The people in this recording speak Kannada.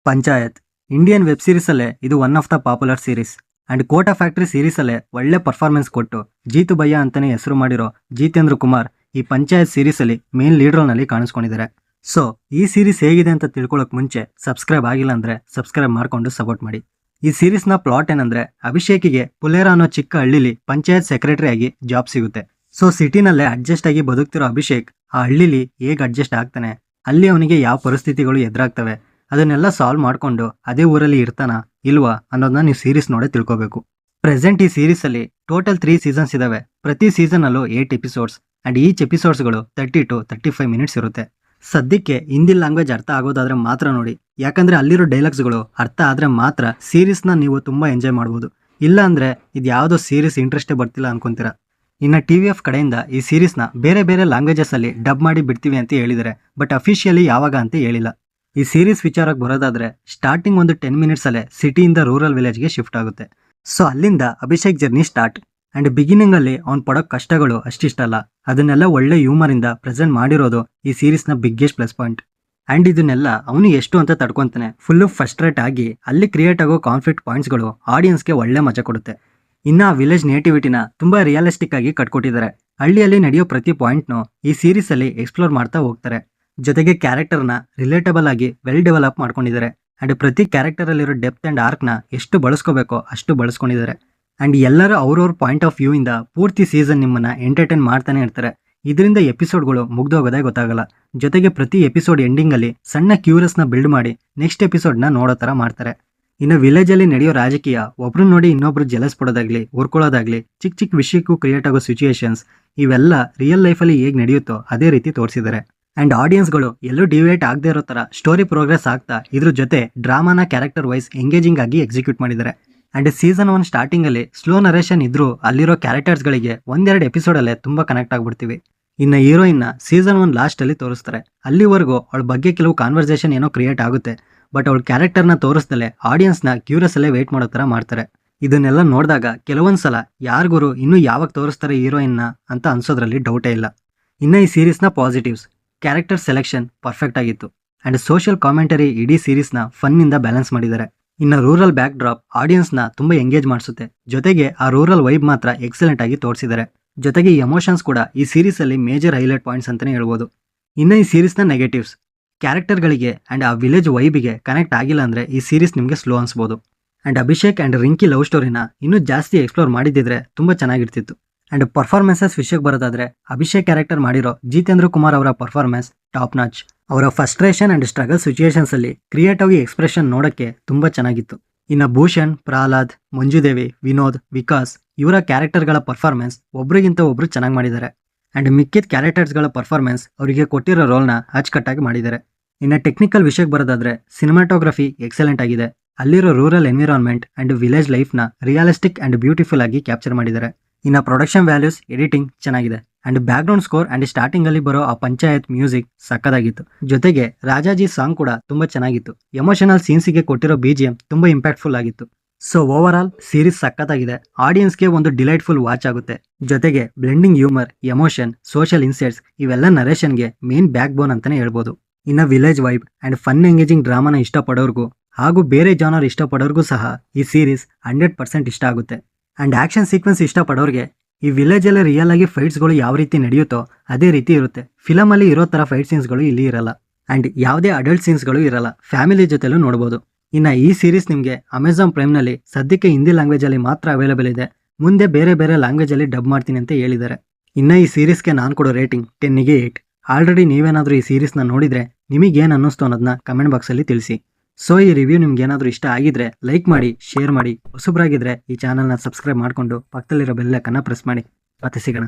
ಪಂಚಾಯತ್ ಇಂಡಿಯನ್ ವೆಬ್ ಸೀರೀಸ್ ಅಲ್ಲೇ ಇದು one of the popular series and Kota factory series ಅಲ್ಲೇ ಒಳ್ಳೆ ಪರ್ಫಾರ್ಮೆನ್ಸ್ ಕೊಟ್ಟು ಜೀತು ಭಯ್ಯ ಅಂತಾನೆ ಹೆಸರು ಮಾಡಿರೋ ಜಿತೇಂದ್ರ ಕುಮಾರ್ ಈ ಪಂಚಾಯತ್ ಸೀರೀಸ್ ಅಲ್ಲಿ ಮೇನ್ ಲೀಡ್ ರೋಲ್ ನಲ್ಲಿ ಕಾಣಿಸ್ಕೊಂಡಿದ್ದಾರೆ. ಸೊ ಈ ಸೀರೀಸ್ ಹೇಗಿದೆ ಅಂತ ತಿಳ್ಕೊಳ್ಳೋಕೆ ಮುಂಚೆ ಸಬ್ಸ್ಕ್ರೈಬ್ ಆಗಿಲ್ಲ ಅಂದ್ರೆ ಸಬ್ಸ್ಕ್ರೈಬ್ ಮಾಡ್ಕೊಂಡು ಸಪೋರ್ಟ್ ಮಾಡಿ. ಈ ಸೀರೀಸ್ ನ ಪ್ಲಾಟ್ ಏನಂದ್ರೆ ಅಭಿಷೇಕಿಗೆ ಪುಲೇರ ಅನ್ನೋ ಚಿಕ್ಕ ಹಳ್ಳಿಲಿ ಪಂಚಾಯತ್ ಸೆಕ್ರೆಟರಿ ಆಗಿ ಜಾಬ್ ಸಿಗುತ್ತೆ. ಸೊ ಸಿಟಿನಲ್ಲೇ ಅಡ್ಜಸ್ಟ್ ಆಗಿ ಬದುಕ್ತಿರೋ ಅಭಿಷೇಕ್ ಆ ಹಳ್ಳಿಲಿ ಹೇಗೆ ಅಡ್ಜಸ್ಟ್ ಆಗ್ತಾನೆ, ಅಲ್ಲಿ ಅವನಿಗೆ ಯಾವ ಪರಿಸ್ಥಿತಿಗಳು ಎದುರಾಗ್ತವೆ, ಅದನ್ನೆಲ್ಲ ಸಾಲ್ವ್ ಮಾಡ್ಕೊಂಡು ಅದೇ ಊರಲ್ಲಿ ಇರ್ತಾನ ಇಲ್ವಾ ಅನ್ನೋದನ್ನ ನೀವು ಸೀರೀಸ್ ನೋಡೇ ತಿಳ್ಕೋಬೇಕು. ಪ್ರೆಸೆಂಟ್ ಈ ಸೀರೀಸ್ ಅಲ್ಲಿ ಟೋಟಲ್ 3 ಸೀಸನ್ಸ್ ಇದಾವೆ. ಪ್ರತಿ ಸೀಸನ್ ಅಲ್ಲೂ 8 ಎಪಿಸೋಡ್ಸ್ ಅಂಡ್ ಈಚ್ ಎಪಿಸೋಡ್ಸ್ಗಳು 30 to 35 ಮಿನಿಟ್ಸ್ ಇರುತ್ತೆ. ಸದ್ಯಕ್ಕೆ ಹಿಂದಿ ಲ್ಯಾಂಗ್ವೇಜ್ ಅರ್ಥ ಆಗೋದಾದ್ರೆ ಮಾತ್ರ ನೋಡಿ, ಯಾಕಂದ್ರೆ ಅಲ್ಲಿರೋ ಡೈಲಾಗ್ಸ್ಗಳು ಅರ್ಥ ಆದ್ರೆ ಮಾತ್ರ ಸೀರೀಸ್ನ ನೀವು ತುಂಬಾ ಎಂಜಾಯ್ ಮಾಡ್ಬೋದು. ಇಲ್ಲ ಅಂದ್ರೆ ಇದು ಯಾವುದೋ ಸೀರೀಸ್ ಇಂಟ್ರೆಸ್ಟೇ ಬರ್ತಿಲ್ಲ ಅನ್ಕೊಂತೀರಾ. ಇನ್ನು TVF ಕಡೆಯಿಂದ ಈ ಸೀರೀಸ್ನ ಬೇರೆ ಬೇರೆ ಲ್ಯಾಂಗ್ವೇಜಸ್ ಅಲ್ಲಿ ಡಬ್ ಮಾಡಿ ಬಿಡ್ತೀವಿ ಅಂತ ಹೇಳಿದರೆ, ಬಟ್ ಅಫಿಷಿಯಲಿ ಯಾವಾಗ ಅಂತ ಹೇಳಿಲ್ಲ. ಈ ಸೀರೀಸ್ ವಿಚಾರಕ್ಕೆ ಬರೋದಾದ್ರೆ ಸ್ಟಾರ್ಟಿಂಗ್ ಒಂದು 10 ಮಿನಿಟ್ಸ್ ಅಲ್ಲೇ ಸಿಟಿಯಿಂದ ರೂರಲ್ ವಿಲೇಜ್ಗೆ ಶಿಫ್ಟ್ ಆಗುತ್ತೆ. ಸೊ ಅಲ್ಲಿಂದ Abhishek journey start. And beginning ಅಲ್ಲಿ ಅವ್ನು ಪಡೋ ಕಷ್ಟಗಳು ಅಷ್ಟಿಷ್ಟಲ್ಲ, ಅದನ್ನೆಲ್ಲ ಒಳ್ಳೆ ಹ್ಯೂಮರ್ ಇಂದ ಪ್ರೆಸೆಂಟ್ ಮಾಡಿರೋದು ಈ ಸೀರೀಸ್ ನ ಬಿಗ್ಗೆಸ್ಟ್ ಪ್ಲಸ್ ಪಾಯಿಂಟ್. ಅಂಡ್ ಇದನ್ನೆಲ್ಲ ಅವನು ಎಷ್ಟು ಅಂತ ತಡ್ಕೊಂತಾನೆ, ಫುಲ್ಲು ಫಸ್ಟ್ರೇಟ್ ಆಗಿ ಅಲ್ಲಿ ಕ್ರಿಯೇಟ್ ಆಗೋ ಕಾನ್ಫ್ಲಿಕ್ಟ್ ಪಾಯಿಂಟ್ಸ್ಗಳು ಆಡಿಯನ್ಸ್ಗೆ ಒಳ್ಳೆ ಮಜಾ ಕೊಡುತ್ತೆ. ಇನ್ನ ಆ ವಿಲೇಜ್ ನೇಟಿವಿಟಿನ ತುಂಬಾ ರಿಯಲಿಸ್ಟಿಕ್ ಆಗಿ ಕಟ್ಕೊಟ್ಟಿದ್ದಾರೆ. ಹಳ್ಳಿಯಲ್ಲಿ ನಡೆಯೋ ಪ್ರತಿ ಪಾಯಿಂಟ್ನು ಈ ಸೀರೀಸ್ ಅಲ್ಲಿ ಎಕ್ಸ್ಪ್ಲೋರ್ ಮಾಡ್ತಾ ಹೋಗ್ತಾರೆ. ಜೊತೆಗೆ ಕ್ಯಾರೆಕ್ಟರ್ನ ರಿಲೇಟಬಲ್ ಆಗಿ ವೆಲ್ ಡೆವಲಪ್ ಮಾಡ್ಕೊಂಡಿದ್ದಾರೆ. ಅಂಡ್ ಪ್ರತಿ ಕ್ಯಾರೆಕ್ಟರ್ ಅಲ್ಲಿರೋ ಡೆಪ್ತ್ ಅಂಡ್ ಆರ್ಕ್ನ ಎಷ್ಟು ಬಳಸ್ಕೋಬೇಕೋ ಅಷ್ಟು ಬಳಸ್ಕೊಂಡಿದ್ದಾರೆ. ಅಂಡ್ ಎಲ್ಲರೂ ಅವ್ರವ್ರ ಪಾಯಿಂಟ್ ಆಫ್ ವ್ಯೂ ಇಂದ ಪೂರ್ತಿ ಸೀಸನ್ ನಿಮ್ಮನ್ನ ಎಂಟರ್ಟೈನ್ ಮಾಡ್ತಾನೆ ಇರ್ತಾರೆ. ಇದರಿಂದ ಎಪಿಸೋಡ್ಗಳು ಮುಗ್ದೋಗೋದೇ ಗೊತ್ತಾಗಲ್ಲ. ಜೊತೆಗೆ ಪ್ರತಿ ಎಪಿಸೋಡ್ ಎಂಡಿಂಗ್ ಅಲ್ಲಿ ಸಣ್ಣ ಕ್ಯೂರಿಯಸ್ನ ಬಿಲ್ಡ್ ಮಾಡಿ ನೆಕ್ಸ್ಟ್ ಎಪಿಸೋಡ್ನ ನೋಡೋ ತರ ಮಾಡ್ತಾರೆ. ಇನ್ನು ವಿಲೇಜ್ ಅಲ್ಲಿ ನಡೆಯೋ ರಾಜಕೀಯ, ಒಬ್ರು ನೋಡಿ ಇನ್ನೊಬ್ರು ಜೆಲಸ್ ಪಡೋದಾಗ್ಲಿ, ಉರ್ಕೊಳ್ಳೋದಾಗ್ಲಿ, ಚಿಕ್ಕ ಚಿಕ್ಕ ವಿಷಯಕ್ಕೂ ಕ್ರಿಯೇಟ್ ಆಗೋ ಸಿಚುಯೇಷನ್ಸ್, ಇವೆಲ್ಲ ರಿಯಲ್ ಲೈಫಲ್ಲಿ ಹೇಗೆ ನಡೆಯುತ್ತೋ ಅದೇ ರೀತಿ ತೋರಿಸಿದ್ದಾರೆ. ಅಂಡ್ ಆಡಿಯನ್ಸ್ಗಳು ಎಲ್ಲೂ ಡಿವೇಟ್ ಆಗದೆ ಇರೋ ತರ ಸ್ಟೋರಿ ಪ್ರೋಗ್ರೆಸ್ ಆಗ್ತಾ ಇದ್ರ ಜೊತೆ ಡ್ರಾಮಾನ ಕ್ಯಾರೆಕ್ಟರ್ ವೈಸ್ ಎಂಗೇಜಿಂಗ್ ಆಗಿ ಎಕ್ಸಿಕ್ಯೂಟ್ ಮಾಡಿದ್ದಾರೆ. ಅಂಡ್ ಸೀಸನ್ 1 ಸ್ಟಾರ್ಟಿಂಗ್ ಅಲ್ಲಿ ಸ್ಲೋ ನರೇಷನ್ ಇದ್ರೂ ಅಲ್ಲಿರೋ ಕ್ಯಾರೆಕ್ಟರ್ಸ್ ಗಳಿಗೆ ಒಂದೆರಡು ಎಪಿಸೋಡ್ ಅಲ್ಲೇ ತುಂಬಾ ಕನೆಕ್ಟ್ ಆಗ್ಬಿಡ್ತೀವಿ. ಇನ್ನು ಹೀರೋಯಿನ್ನ ಸೀಸನ್ 1 ಲಾಸ್ಟ್ ಅಲ್ಲಿ ತೋರಿಸ್ತಾರೆ. ಅಲ್ಲಿವರೆಗೂ ಅವಳ ಬಗ್ಗೆ ಕೆಲವು ಕಾನ್ವರ್ಸೇಷನ್ ಏನೋ ಕ್ರಿಯೇಟ್ ಆಗುತ್ತೆ, ಬಟ್ ಅವಳ ಕ್ಯಾರೆಕ್ಟರ್ನ ತೋರಿಸ್ದಲೆ ಆಡಿಯನ್ಸ್ನ ಕ್ಯೂರಿಯಸ್ ಅಲ್ಲೇ ವೇಟ್ ಮಾಡೋ ತರ ಮಾಡ್ತಾರೆ. ಇದನ್ನೆಲ್ಲ ನೋಡಿದಾಗ ಕೆಲವೊಂದ್ಸಲ ಯಾರಿಗೂ ಇನ್ನೂ ಯಾವಾಗ ತೋರಿಸ್ತಾರೆ ಹೀರೋಯಿನ್ನ ಅಂತ ಅನ್ಸೋದ್ರಲ್ಲಿ ಡೌಟೇ ಇಲ್ಲ. ಇನ್ನು ಈ ಸೀರೀಸ್ನ ಪಾಸಿಟಿವ್ಸ್, ಕ್ಯಾರೆಕ್ಟರ್ ಸೆಲೆಕ್ಷನ್ ಪರ್ಫೆಕ್ಟ್ ಆಗಿತ್ತು. ಅಂಡ್ ಸೋಷಿಯಲ್ ಕಾಮೆಂಟರಿ ಇಡೀ ಸೀರೀಸ್ನ ಫನ್ನಿಂದ ಬ್ಯಾಲೆನ್ಸ್ ಮಾಡಿದ್ದಾರೆ. ಇನ್ನು ರೂರಲ್ ಬ್ಯಾಕ್ ಡ್ರಾಪ್ ಆಡಿಯನ್ಸ್ನ ತುಂಬಾ ಎಂಗೇಜ್ ಮಾಡಿಸುತ್ತೆ. ಜೊತೆಗೆ ಆ ರೂರಲ್ ವೈಬ್ ಮಾತ್ರ ಎಕ್ಸಲೆಂಟ್ ಆಗಿ ತೋರಿಸಿದ್ದಾರೆ. ಜೊತೆಗೆ ಎಮೋಷನ್ಸ್ ಕೂಡ ಈ ಸೀರೀಸ್ ಅಲ್ಲಿ ಮೇಜರ್ ಹೈಲೈಟ್ ಪಾಯಿಂಟ್ಸ್ ಅಂತಾನೆ ಹೇಳ್ಬೋದು. ಇನ್ನು ಈ ಸೀರೀಸ್ನ ನೆಗೆಟಿವ್ಸ್, ಕ್ಯಾರೆಕ್ಟರ್ಗಳಿಗೆ ಅಂಡ್ ಆ ವಿಲೇಜ್ ವೈಬಿಗೆ ಕನೆಕ್ಟ್ ಆಗಿಲ್ಲ ಅಂದ್ರೆ ಈ ಸೀರೀಸ್ ನಿಮಗೆ ಸ್ಲೋ ಅನ್ಸ್ಬೋದು. And Abhishek and Rinki love ಸ್ಟೋರಿನ ಇನ್ನೂ ಜಾಸ್ತಿ ಎಕ್ಸ್ಪ್ಲೋರ್ ಮಾಡಿದಿದ್ರೆ ತುಂಬಾ ಚೆನ್ನಾಗಿರ್ತಿತ್ತು. ಅಂಡ್ ಪರ್ಫಾರ್ಮೆನ್ಸಸ್ ವಿಷಯಕ್ಕೆ ಬರೋದಾದ್ರೆ ಅಭಿಷೇಕ್ ಕ್ಯಾರೆಕ್ಟರ್ ಮಾಡಿರೋ ಜಿತೇಂದ್ರ ಕುಮಾರ್ ಅವರ ಪರ್ಫಾರ್ಮೆನ್ಸ್ ಟಾಪ್ ನಾಚ್. ಅವರ ಫ್ರಸ್ಟ್ರೇಷನ್ ಅಂಡ್ ಸ್ಟ್ರಗಲ್ ಸಿಚುಯೇಷನ್ಸ್ ಅಲ್ಲಿ ಕ್ರಿಯೇಟಿವ್ ಎಕ್ಸ್ಪ್ರೆಷನ್ ನೋಡಕ್ಕೆ ತುಂಬಾ ಚೆನ್ನಾಗಿತ್ತು. ಇನ್ನು ಭೂಷಣ್, ಪ್ರಹ್ಲಾದ್, ಮಂಜುದೇವಿ, ವಿನೋದ್, ವಿಕಾಸ್ ಇವರ ಕ್ಯಾರೆಕ್ಟರ್ಗಳ ಪರ್ಫಾರ್ಮೆನ್ಸ್ ಒಬ್ರಿಗಿಂತ ಒಬ್ರು ಚೆನ್ನಾಗಿ ಮಾಡಿದ್ದಾರೆ. ಅಂಡ್ ಮಿಕ್ಕಿದ ಕ್ಯಾರೆಕ್ಟರ್ಸ್ಗಳ ಪರ್ಫಾರ್ಮೆನ್ಸ್ ಅವರಿಗೆ ಕೊಟ್ಟಿರೋ ರೋಲ್ನ ಅಚ್ಚುಕಟ್ಟಾಗಿ ಮಾಡಿದ್ದಾರೆ. ಇನ್ನು ಟೆಕ್ನಿಕಲ್ ವಿಷಯಕ್ಕೆ ಬರೋದಾದ್ರೆ ಸಿನಿಮಾಟೋಗ್ರಫಿ ಎಕ್ಸಲೆಂಟ್ ಆಗಿದೆ. ಅಲ್ಲಿರೋ ರೂರಲ್ ಎನ್ವಿರಾನ್ಮೆಂಟ್ ಅಂಡ್ ವಿಲೇಜ್ ಲೈಫ್ನ ರಿಯಲಿಸ್ಟಿಕ್ ಅಂಡ್ ಬ್ಯೂಟಿಫುಲ್ ಆಗಿ ಕ್ಯಾಪ್ಚರ್ ಮಾಡಿದ್ದಾರೆ. ಇನ್ನು ಪ್ರೊಡಕ್ಷನ್ ವ್ಯಾಲ್ಯೂಸ್, ಎಡಿಟಿಂಗ್ ಚೆನ್ನಾಗಿದೆ. And background score and starting ಅಲ್ಲಿ ಬರೋ ಆ ಪಂಚಾಯತ್ ಮ್ಯೂಸಿಕ್ ಸಕ್ಕದಾಗಿತ್ತು. ಜೊತೆಗೆ ರಾಜಾಜಿ ಸಾಂಗ್ ಕೂಡ ತುಂಬಾ ಚೆನ್ನಾಗಿತ್ತು. ಎಮೋಷನಲ್ ಸೀನ್ಸ್ಗೆ ಕೊಟ್ಟಿರೋ BGM ತುಂಬಾ ಇಂಪ್ಯಾಕ್ಟ್ಫುಲ್ ಆಗಿತ್ತು. ಸೊ ಓವರ್ ಆಲ್ ಸೀರೀಸ್ ಸಕ್ಕತ್ತಾಗಿದೆ. ಆಡಿಯನ್ಸ್ಗೆ ಒಂದು ಡಿಲೈಟ್ಫುಲ್ ವಾಚ್ ಆಗುತ್ತೆ. ಜೊತೆಗೆ blending humour, emotion, social insights ಇವೆಲ್ಲ ನರೇಷನ್ಗೆ ಮೇನ್ ಬ್ಯಾಕ್ ಬೋನ್ ಅಂತಾನೆ ಹೇಳ್ಬೋದು. ಇನ್ನು village vibe and fun engaging ಡ್ರಾಮಾನ ಇಷ್ಟಪಡೋರ್ಗೂ ಹಾಗೂ ಬೇರೆ ಜಾನರ್ ಇಷ್ಟಪಡೋರ್ಗೂ ಸಹ ಈ ಸೀರೀಸ್ 100% ಇಷ್ಟ ಆಗುತ್ತೆ. ಅಂಡ್ ಆಕ್ಷನ್ ಸೀಕ್ವೆನ್ಸ್ ಇಷ್ಟಪಡೋರಿಗೆ ಈ ವಿಲೇಜ್ ಅಲ್ಲಿ ರಿಯಲ್ ಆಗಿ ಫೈಟ್ಸ್ಗಳು ಯಾವ ರೀತಿ ನಡೆಯುತ್ತೋ ಅದೇ ರೀತಿ ಇರುತ್ತೆ. ಫಿಲಮ್ ಅಲ್ಲಿ ಇರೋ ತರ ಫೈಟ್ ಸೀನ್ಸ್ಗಳು ಇಲ್ಲಿ ಇರಲ್ಲ. ಅಂಡ್ ಯಾವುದೇ ಅಡಲ್ಟ್ ಸೀನ್ಸ್ಗಳು ಇರಲ್ಲ. ಫ್ಯಾಮಿಲಿ ಜೊತೆಲೂ ನೋಡಬಹುದು. ಇನ್ನು ಈ ಸೀರೀಸ್ ನಿಮಗೆ ಅಮೆಜಾನ್ ಪ್ರೈಮ್ ನಲ್ಲಿ ಸದ್ಯಕ್ಕೆ ಹಿಂದಿ ಲ್ಯಾಂಗ್ವೇಜ್ ಅಲ್ಲಿ ಮಾತ್ರ ಅವೈಲೇಬಲ್ ಇದೆ. ಮುಂದೆ ಬೇರೆ ಬೇರೆ ಲ್ಯಾಂಗ್ವೇಜ್ ಅಲ್ಲಿ ಡಬ್ ಮಾಡ್ತೀನಿ ಅಂತ ಹೇಳಿದ್ದಾರೆ. ಇನ್ನು ಈ ಸೀರೀಸ್ಗೆ ನಾನು ಕೊಡೋ ರೇಟಿಂಗ್ 10ಗೆ 8. ಆಲ್ರೆಡಿ ನೀವೇನಾದ್ರೂ ಈ ಸೀರೀಸ್ನ ನೋಡಿದ್ರೆ ನಿಮಗೇನು ಅನ್ನಿಸ್ತು ಅನ್ನೋದನ್ನ ಕಮೆಂಟ್ ಬಾಕ್ಸಲ್ಲಿ ತಿಳಿಸಿ. ಸೊ ಈ ರಿವ್ಯೂ ನಿಮ್ಗೆ ಏನಾದರೂ ಇಷ್ಟ ಆಗಿದ್ರೆ ಲೈಕ್ ಮಾಡಿ, ಶೇರ್ ಮಾಡಿ. ಹೊಸಬ್ರಾಗಿದ್ರೆ ಈ ಚಾನಲ್ನ ಸಬ್ಸ್ಕ್ರೈಬ್ ಮಾಡಿಕೊಂಡು ಪಕ್ಕದಲ್ಲಿರೋ ಬೆಲ್ ಐಕಾನ್ನ ಪ್ರೆಸ್ ಮಾಡಿ. ಮತ್ತೆ ಸಿಗೋಣ.